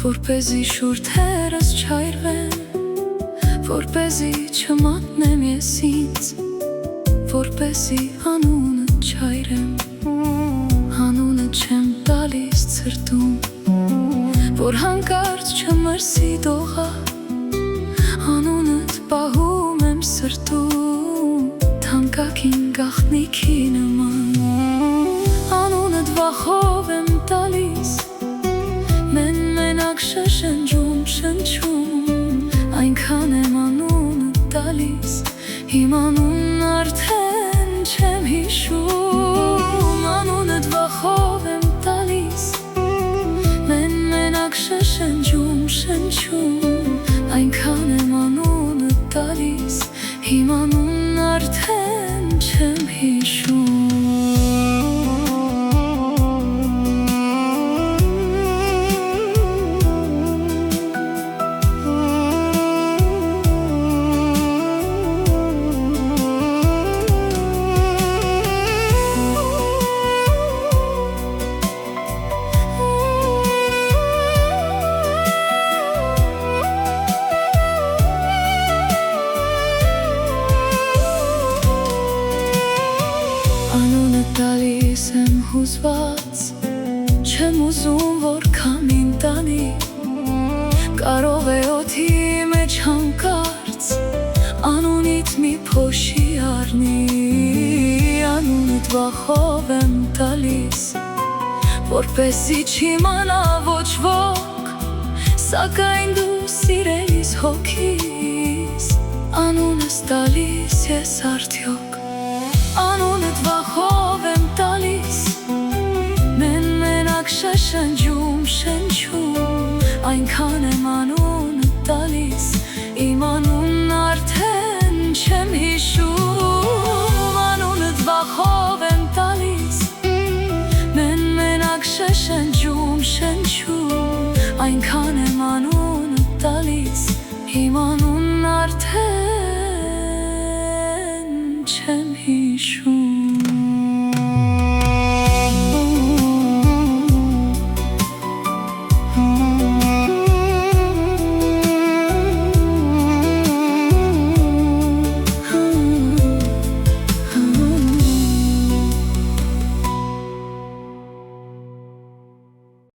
Որպեսզի շուրթերս չայրվեն, որպեսզի չմատնեմ ես ինձ, որպեսզի անունը չայրեմ, անունը չեմ տալիս ցրտում, որ հանկարծ չմրսի դողա, անունդ պահում եմ սրտում, թանկագին գաղտնիքի նման, անունդ վախով եմ տալիս, մենակ շշնջում, շնչում, այնքան եմ անունդ տալիս, իմ անունն արդեն չեմ հիշում, անունդ վախով եմ տալիս, մենակ շշնջում, շնչում, այնքան եմ անունդ տալիս, իմ անունն արդեն չեմ հիշում։ Անունը տալիս եմ հուզված, չեմ ուզում, որ քամին տանի, կարող է օդի մեջ հանկարծ, անունիդ մի փոշի առնի, անունդ վախով եմ տալիս, որպեսզի չիմանա ոչ ոք, սակայն դու սիրելիս հոգիս, անունս տալիս ես արդյոք, անունդ վախով եմ տալիս, մենակ շշնջում, շնչում, այնքան եմ անունդ տալիս, իմ անունն արդեն չեմ հիշում, անունդ վախով եմ տալիս, մենակ շշնջում, շնչում, այնքան